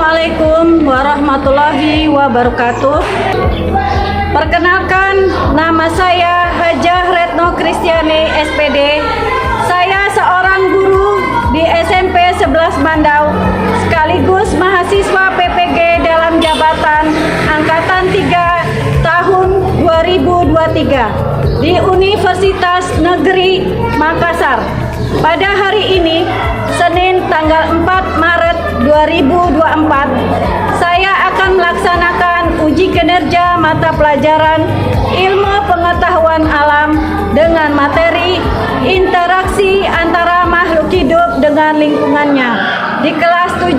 Assalamualaikum warahmatullahi wabarakatuh. Perkenalkan, nama saya Hajah Retno Kristiani SPD. Saya seorang guru di SMP 11 Mandau, sekaligus mahasiswa PPG dalam jabatan Angkatan 3 tahun 2023 di Universitas Negeri Makassar. Pada hari ini, Senin tanggal 4 Maret 2024, saya akan melaksanakan uji kinerja mata pelajaran Ilmu Pengetahuan Alam dengan materi interaksi antara makhluk hidup dengan lingkungannya di kelas 7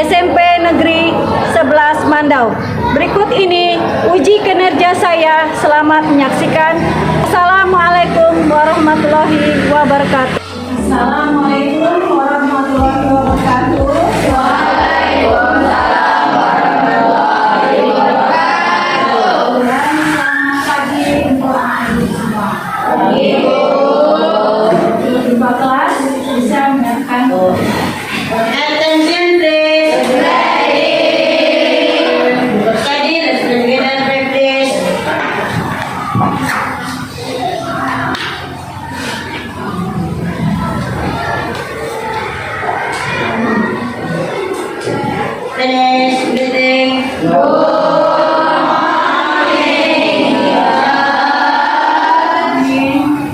SMP Negeri 11 Mandau. Berikut ini uji kinerja saya. Selamat menyaksikan. Assalamualaikum warahmatullahi wabarakatuh. Assalamualaikum warahmatullahi wabarakatuh. Waalaikumsalam warahmatullahi wabarakatuh. Selamat pagi untuk anak-anak semua. Ibu, Ibu kelas bisa menyiapkan. Attention please. Ready. Study, let's begin and practice. Finish breathing.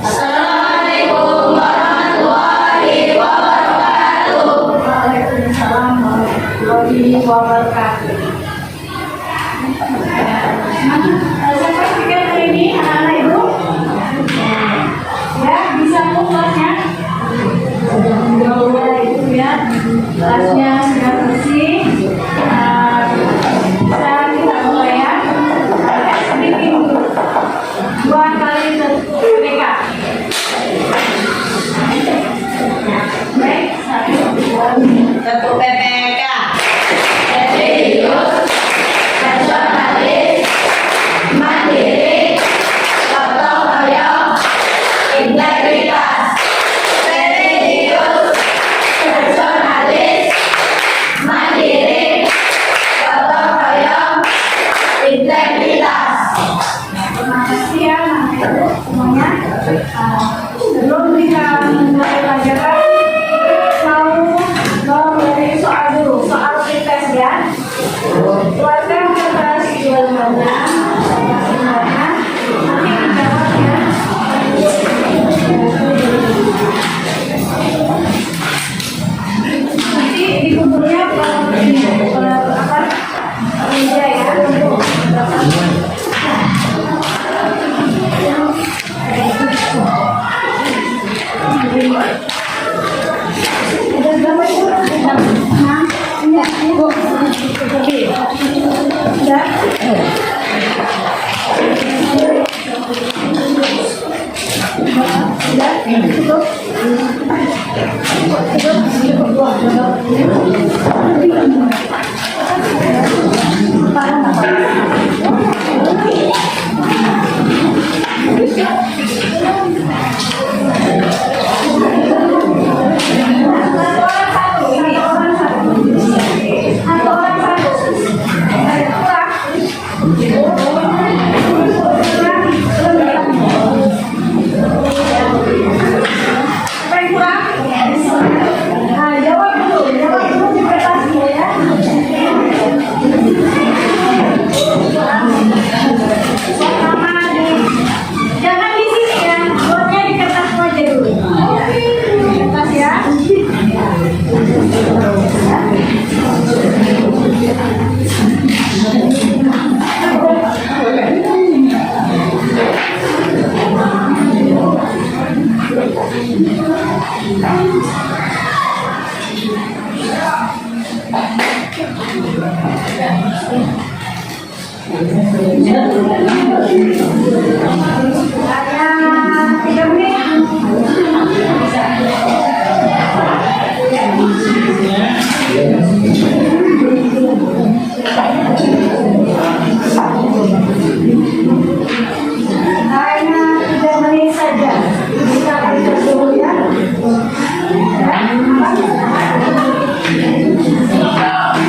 Assalamualaikum warahmatullahi wabarakatuh. Waalaikumsalam warahmatullahi wabarakatuh. Sampai sekian hari ini anak-anak ibu, ya bisa kelasnya. Ya ibu ya, kelasnya sudah bersih. Bisa kita mulai ya. Sedikit dulu. 2 kali PPK. Baik, 1 PPK. Serius, nasionalis, mandiri, gotong royong, integritas. Serius, nasionalis, mandiri, gotong royong, integritas. Terima kasih ya anak-anak semuanya. Sebelum kita mulai pelajaran, mau dari soal dulu, soal tes ya. Keluarkan kertas jawabannya, nanti dijawab ya. Nanti dikumpulnya apa? Meja ya. Ada berapa itu? 6. Oke. Sudah. Sudah.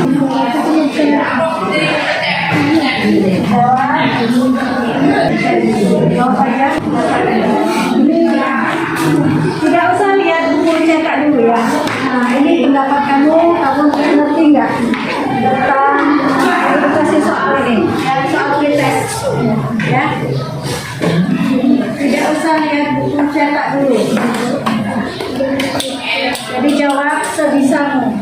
Cukup. Tidak usah lihat buku cetak dulu ya. Nah, ini pendapat kamu ngerti nggak tentang edukasi soal ini, soal tes, ya? Tidak usah lihat buku cetak dulu. Jadi jawab sebisamu.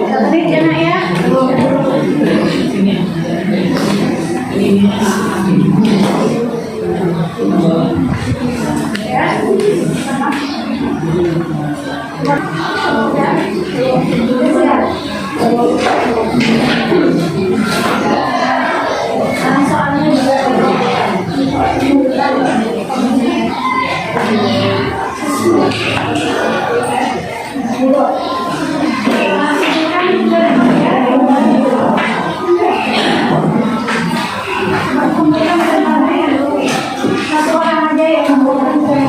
Tadi jangan ya. Soalnya satu orang aja ya, satu orang saja.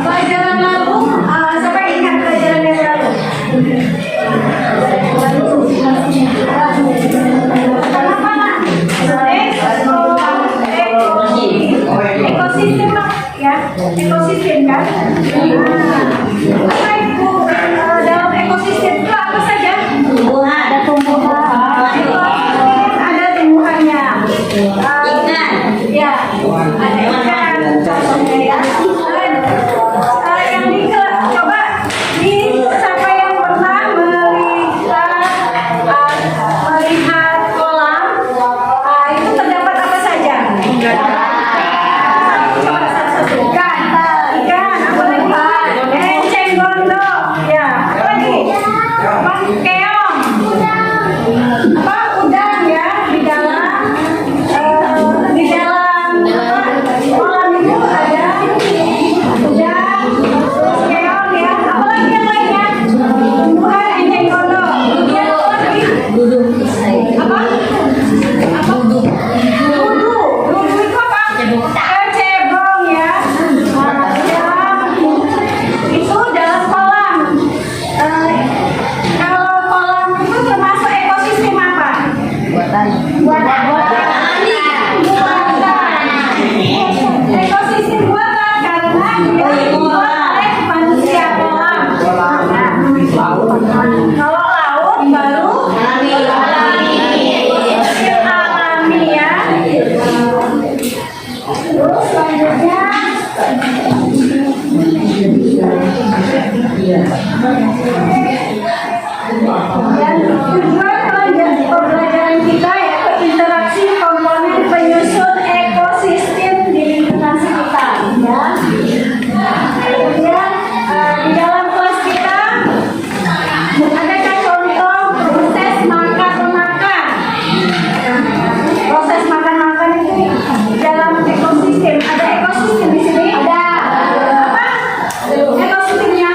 Pelajaran lalu, siapa yang ingat pelajaran yang lalu? Ekosistem ya, ekosistem kan? Apa itu dalam ekosistem itu apa saja? Ada tumbuhan, ada tumbuhannya, ikan, ya, ada ikan, contohnya ya. Yang coba di siapa yang pernah melihat kolam, itu terdapat apa saja? Ikan, apa lagi? Enceng gondok, ya, apa lagi? Keong, apa udang ya di dalam kolam itu ada udang, keong ya, apa lagi yang lainnya? Tumbuhan enceng gondok, kemudian apa lagi? Apa? Dudu itu apa? Kecebong ya. Itu dalam kolam. Kalau kolam itu termasuk ekosistem apa? Buatan. Ekosistem buatan karena dia dibuat oleh manusia kolam. Kalau laut baru ekosistem alami ya. Terus selanjutnya dan tujuan pembelajaran kita yaitu interaksi komponen penyusun ekosistem di lingkungan sekitar ya. Kemudian di dalam kelas kita ada contoh proses makan-makan. Proses makan-makan itu dalam ekosistem. Ada ekosistem di sini? Ada. Apa? Ekosistemnya?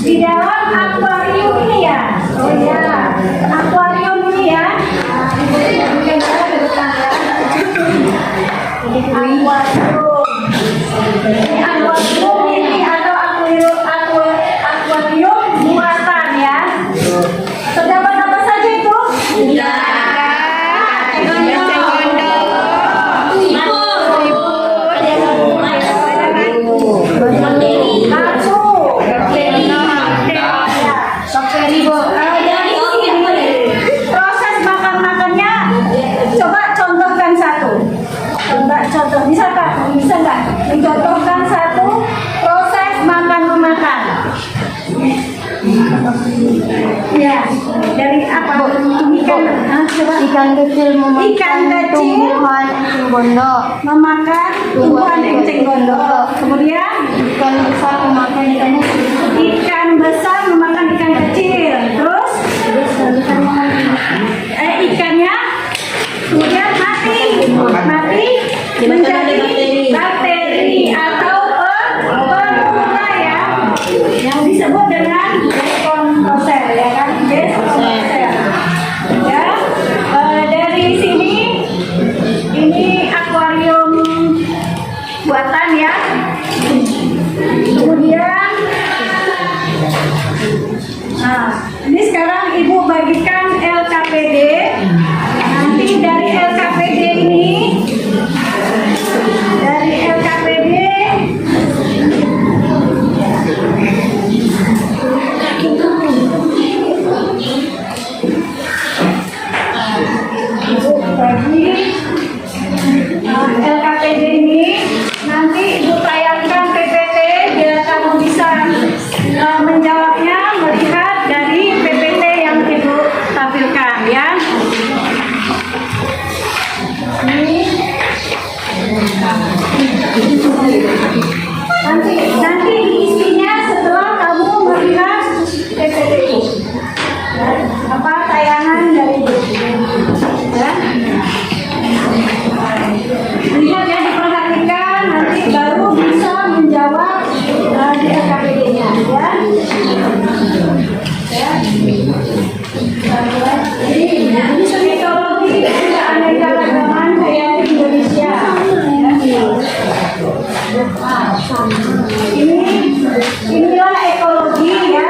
Di dalam akuarium ini ya. Oh ya, akuarium ini ya. Akuarium ini atau akuarium buatan ya. Terdapat apa saja itu? Proses makan-makannya, coba contohkan satu. Contoh, bisa nggak dicontohkan satu proses makan-memakan? Ya, dari apa? Ikan, coba. Ikan kecil tumbuhan encing gondok. Memakan tumbuhan encing gondok. Kemudian Ikan besar memakan ikan kecil. ikan besar memakan ikan kecil. Terus Ikan besar memakan ikannya kemudian mati menjadi bakteri atau pemula ya, yang disebut dengan deskomposer ya kan, deskomposer ya. Dari sini ini akuarium buatan ya. Kemudian ini sekarang ibu bagikan LKPD. Nanti dari LKPD ini, ibu bagi LKPD ini, nanti ibu tayangkan PPT biar kamu bisa menjawabnya melihat dari PPT yang ibu tampilkan ya. Nanti isinya setelah kamu melihat PPT ya, apa tayangan dari ibu ya. Lihat ya, diperhatikan, nanti baru bisa menjawab di LKPD-nya ya. Ini teknologi keanekaragaman hayati Indonesia. Inilah ekologi ya.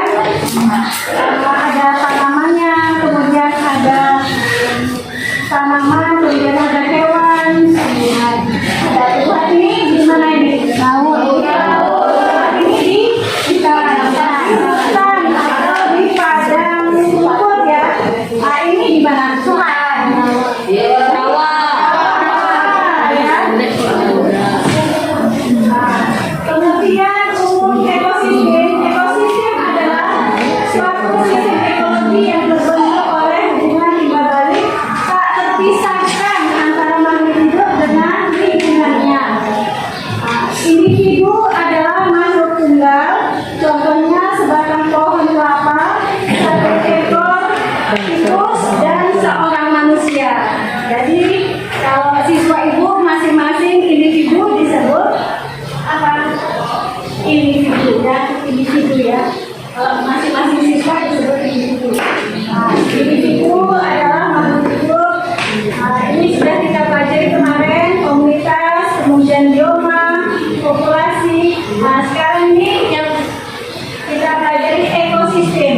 Ada tanamannya, kemudian ada tanaman, kemudian ada hewan, ada Tuhan. Ini di mana ini? Laut. Ini di hutan atau di padang rumput ya. Ini di mana? Tuhan. Kemudian umum ekosistem adalah suatu sistem ekologi yang terbentuk oleh hubungan timbal balik tak terpisahkan antara makhluk hidup dengan lingkungannya. Individu adalah makhluk tunggal, contohnya sebatang pohon kelapa, satu ekor tikus, dan seorang manusia. Jadi kalau siswa ibu masing-masing individu disebut apa? Individu ya. Kalau masing-masing siswa disebut individu. Individu adalah makhluk hidup. Ini sudah kita pelajari kemarin, komunitas, kemudian bioma, populasi. Sekarang ini yang kita pelajari ekosistem.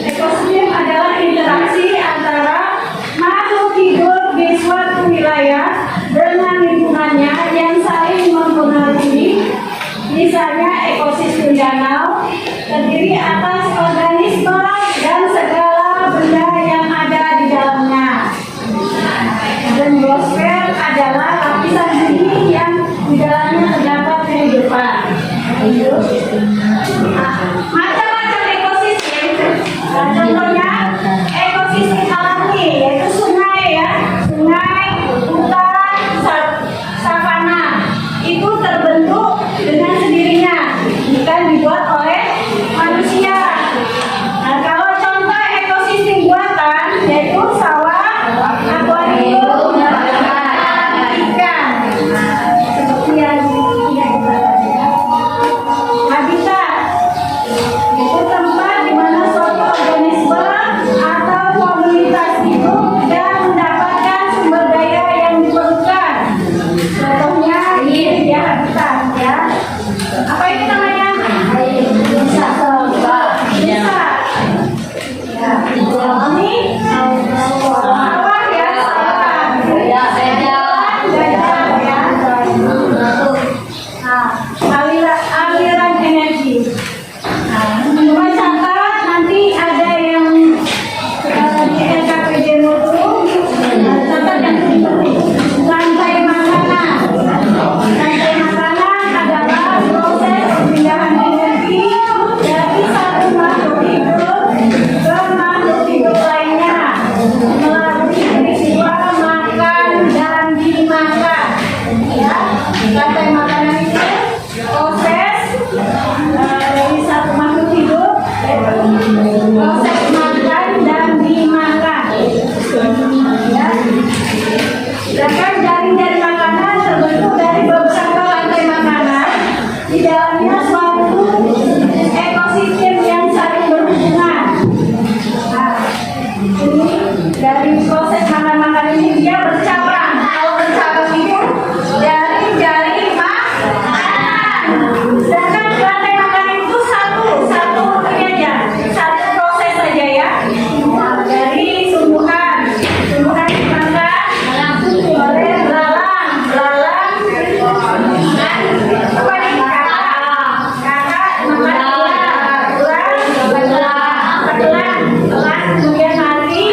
Ekosistem adalah interaksi antara makhluk hidup di suatu wilayah dengan lingkungannya yang saling mempengaruhi. Misalnya ekosistem danau terdiri atas organisme dan segala benda yang ada di dalamnya. Dan biosfer adalah lapisan bumi yang di dalamnya terdapat kehidupan. Macam-macam ekosistem, contohnya ekosistem alami yaitu sungai ya, sungai, hutan, savana itu terbentuk dengan sendirinya, bukan dibuat oleh manusia. Nah, kalau contoh ekosistem buatan yaitu sawah, akuarium, ikan, seperti yang kita tadi ya. Habitat itu tempat di mana suatu organisme atau komunitas hidup dan mendapatkan sumber daya yang diperlukan. Contohnya ini dia habitat ya. Apa ini namanya? Desa. Desa. Ya. Ini sawah ya, sawah. Gajah ya. Aliran energi. Cuma catat nanti ada yang di LKPD mutu, catat yang penting. Rantai makanan. Rantai makanan adalah proses perpindahan energi dari satu makhluk hidup ke makhluk hidup lainnya melalui peristiwa makan dan dalamnya suatu ekosistem yang saling berhubungan. Nah, ini dari proses makan-makan ini dia bercabang. Kalau bercabang itu dari jaring makanan. Sedangkan rantai makanan itu satu ini aja, satu proses saja ya. Nah, dari tumbuhan dimakan oleh belalang apa nih kakak makan kemudian nanti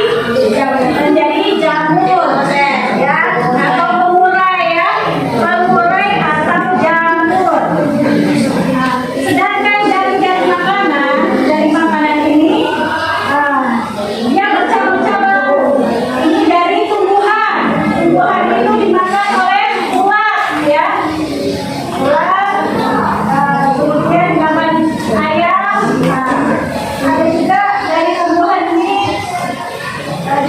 menjadi jamur ya atau pengurai atau jamur. Nah, sedangkan dari makanan ini dia bercabang-cabang. Ini dari tumbuhan itu dimakan oleh ulat ya, ulat, kemudian dimakan ayam. Ada juga dari tumbuhan ini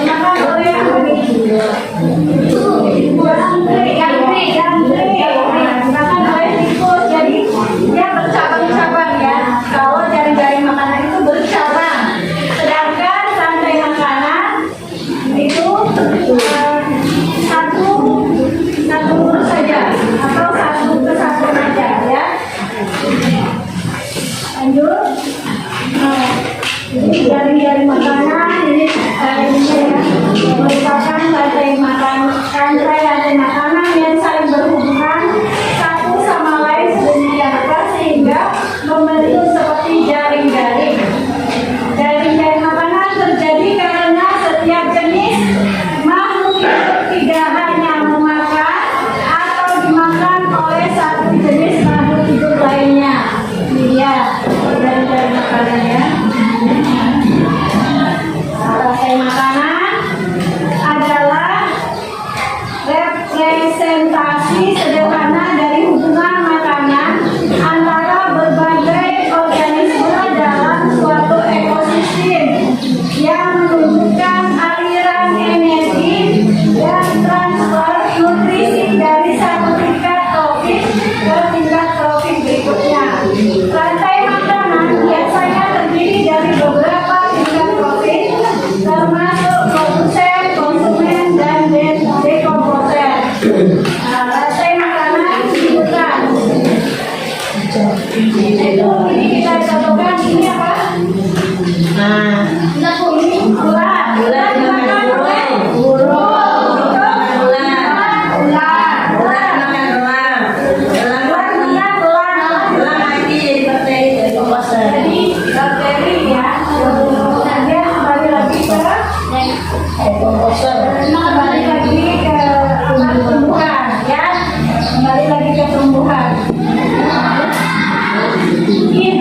dimakan oleh apa nih? Jangkrik. Dimakan oleh tikus. Jadi dia bercabang-cabang ya. Kalau jaring-jaring makanan itu bercabang. Sedangkan rantai makanan itu satu urus saja atau satu kesatuan saja ya. Lanjut. Jadi jaring-jaring makanan ini merupakan rantai makanan yang saling berhubungan satu sama lain sedemikian rupa sehingga membentuk seperti jaring-jaring. Jaring-jaring makanan terjadi karena setiap jenis makhluk hidup tidak hanya memakan atau dimakan oleh satu jenis makhluk hidup lainnya. Ini dia jaring-jaring makanan ya. Rantai makanan adalah representasi sederhana dari hubungan makanan antara berbagai organisme dalam suatu ekosistem yang menunjukkan aliran energi dan transfer nutrisi dari satu tingkat trofik ke tingkat trofik berikutnya. Rantai makanan biasanya terdiri dari beberapa tingkat trofik termasuk produsen, konsumen, dan dekomposer. Nah, rantai makanan disebutkan. Ini kita contohkan ini apa? Ini ulat dimakan oleh burung. Jadi bakteri ya. Kemudian kembali lagi ke tumbuhan ya. Kembali lagi ke tumbuhan. Ini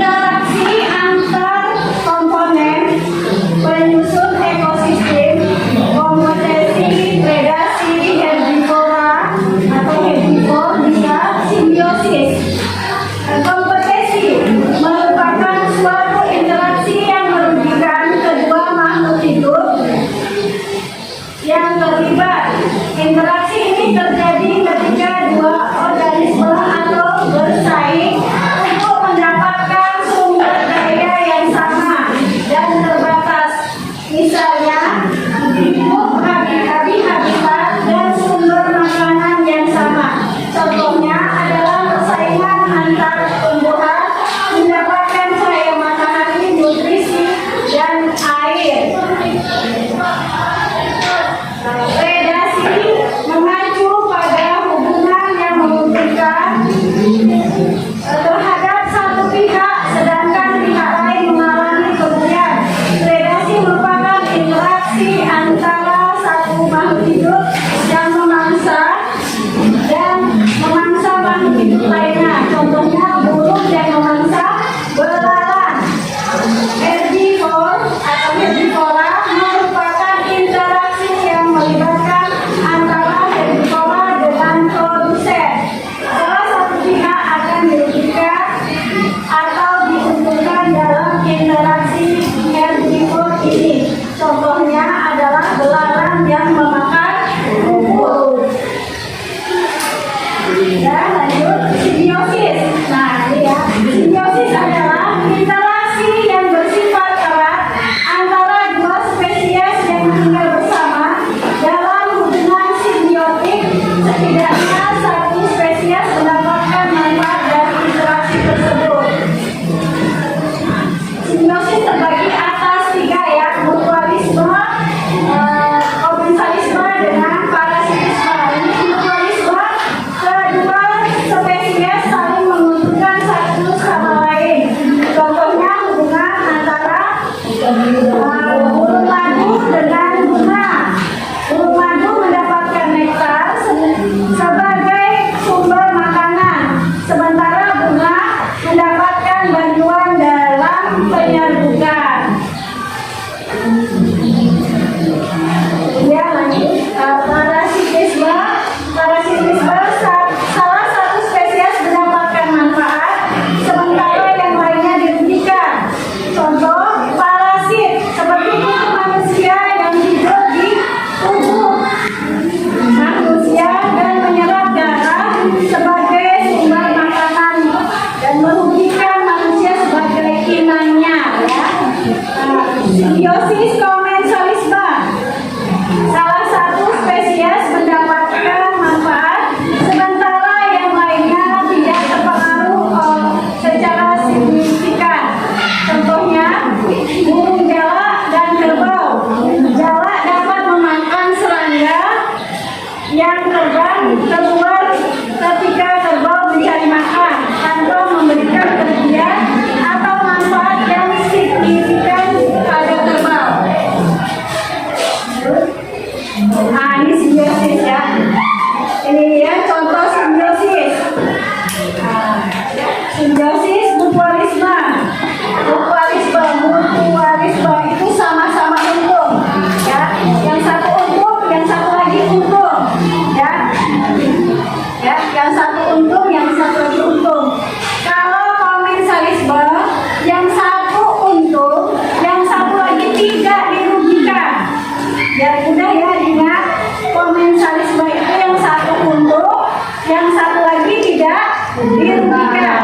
Simbiosis mutualisme. Mutualisme itu sama-sama untung. Ya, yang satu untung, yang satu lagi untung. Ya, ya, yang satu untung, yang satu lagi untung. Kalau komensalisme, yang satu untung, yang satu lagi tidak dirugikan. Biar mudah ya ingat, komensalisme itu yang satu untung, yang satu lagi tidak dirugikan.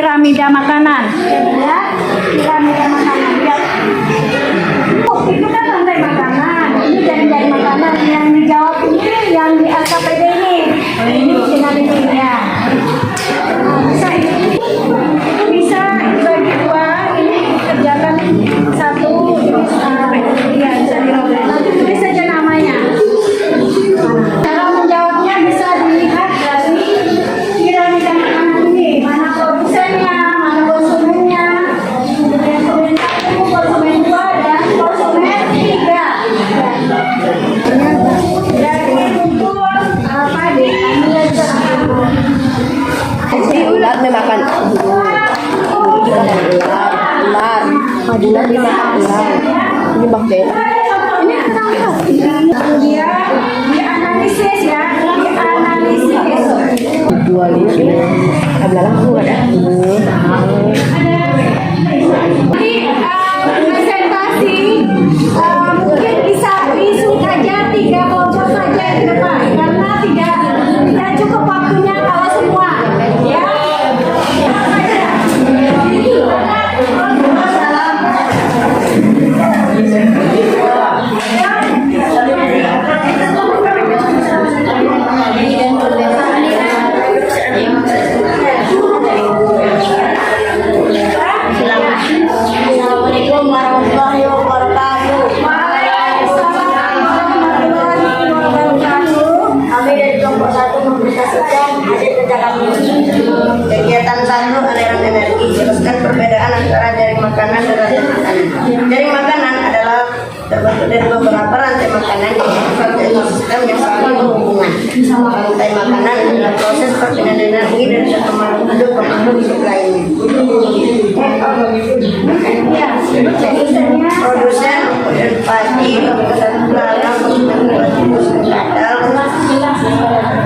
piramida makanan. Ya, piramida makanan. Ya. Oh, itu kan rantai makanan. Ini dari makanan yang dijawab ini yang di LKPD ini. Ini dengan ini ya. Bisa ini bisa dibagi dua. Ini kerjakan satu. Iya bisa dirobek. Nanti tulis saja namanya. Cara menjawabnya bisa dilihat dari piramida makanan ini. Mana produsennya, mana konsumennya. Konsumen 1, konsumen 2, dan konsumen 3. Dari ukur padi. Jadi ular dimakan ular, madulah dimakan ular. Ini bakteri. Ini dia dianalisis ya, dianalisis. Dua liter. Ada langsung ada. Jadi presentasi mungkin bisa isu saja 3 kelompok saja di depan karena tidak cukup waktunya kalau semua ya. Assalamualaikum warahmatullahi wabarakatuh. Kami dari kelompok 1 mempresentasikan hasil kerja kami. Kegiatan 1 aliran energi. Jelaskan perbedaan antara jaring makanan dan rantai makanan. Jaring makanan adalah terbentuk dari beberapa rantai makanan yang bersifat ekosistem yang saling berhubungan. Rantai makanan adalah proses perpindahan energi dari satu makhluk hidup ke makhluk hidup lainnya. Produsen padi,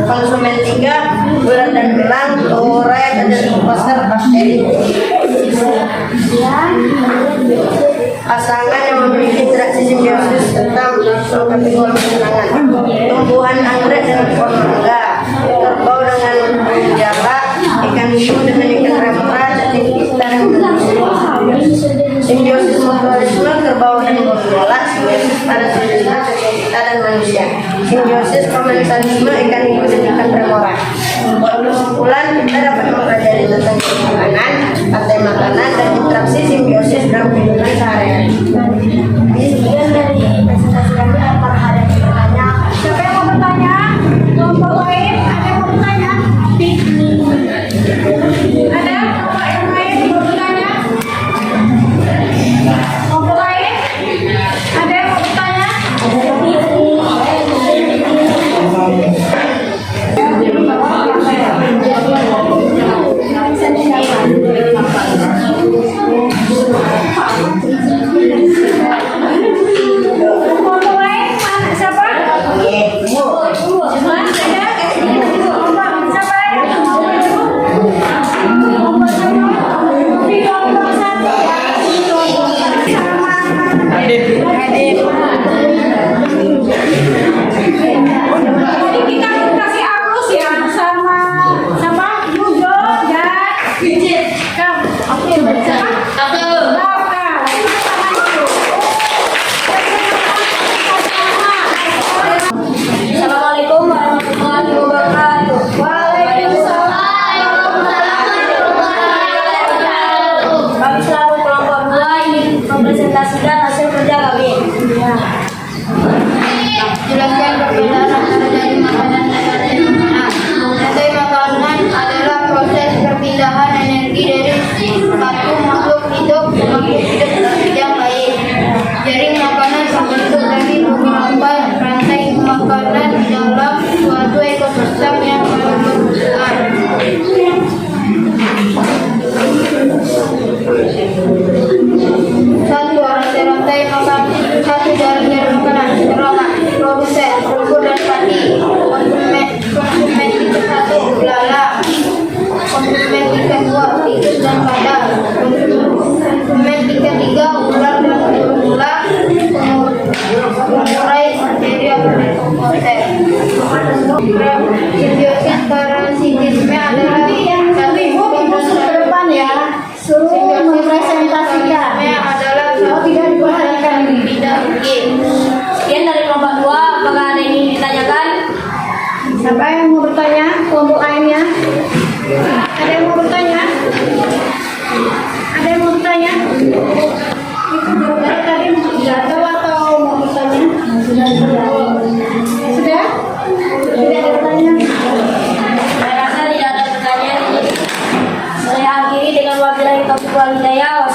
konsumen 3 berat dan gelang, urai dan pasar bakteri. Pasangan yang memiliki interaksi simbiosis tentang masuk kategori kesenangan. Tumbuhan anggrek dan pohon mangga, kerbau dengan jala, ikan hiu dengan ikan rempa, cacing pita dan simbiosis mutualisme, kerbau dan gondola, simbiosis parasitisme, cacing pita dan manusia, simbiosis komensalisme, ikan hiu dan ikan remora. Kesimpulan, kita dapat mempelajari tentang makanan, rantai makanan, dan interaksi simbiosis dalam kehidupan sehari-hari. Kemudian dari presentasi kami apakah ada yang bertanya? Siapa yang mau bertanya? Kelompok lain ada yang mau bertanya? Ada kelompok yang lain yang mau bertanya? Kelompok lain ada yang mau bertanya? Kelompok lain mana? Siapa? Mana ada? Kelompok siapa ya? Kelompok satu. Di kelompok satu ya. Sama. Jadi kita kasih arus ya sama Hugo dan Kak. Oke, siapa? Assalamualaikum warahmatullahi wabarakatuh. Kami selaku kelompok 2 ingin mempresentasikan hasil kerja kami. Jelaskan perbedaan antara jaring makanan dan rantai makanan. Rantai makanan adalah proses perpindahan energi dari satu makhluk hidup ke makhluk hidup yang lain. Jaring makanan terbentuk dari beberapa rantai makanan dalam suatu ekosistem yang saling berhubungan. Rantai makanan, satu jaring makanan, terutama produsen, rumput dan padi, konsumen tikus 1, belalang, konsumen tikus 2, tikus dan kadal, konsumen tikus 3, ular dan berulang, pengurai bakteria dan komposter. Simbiosis parasitisme adalah satu Ibu ke depan ya. bertanya? Dari tadi nggak tahu atau mau bertanya? Sudah? Tidak ada pertanyaan? Saya rasa tidak ada pertanyaan. Saya akhiri dengan wabillahi taufiq wal hidayah.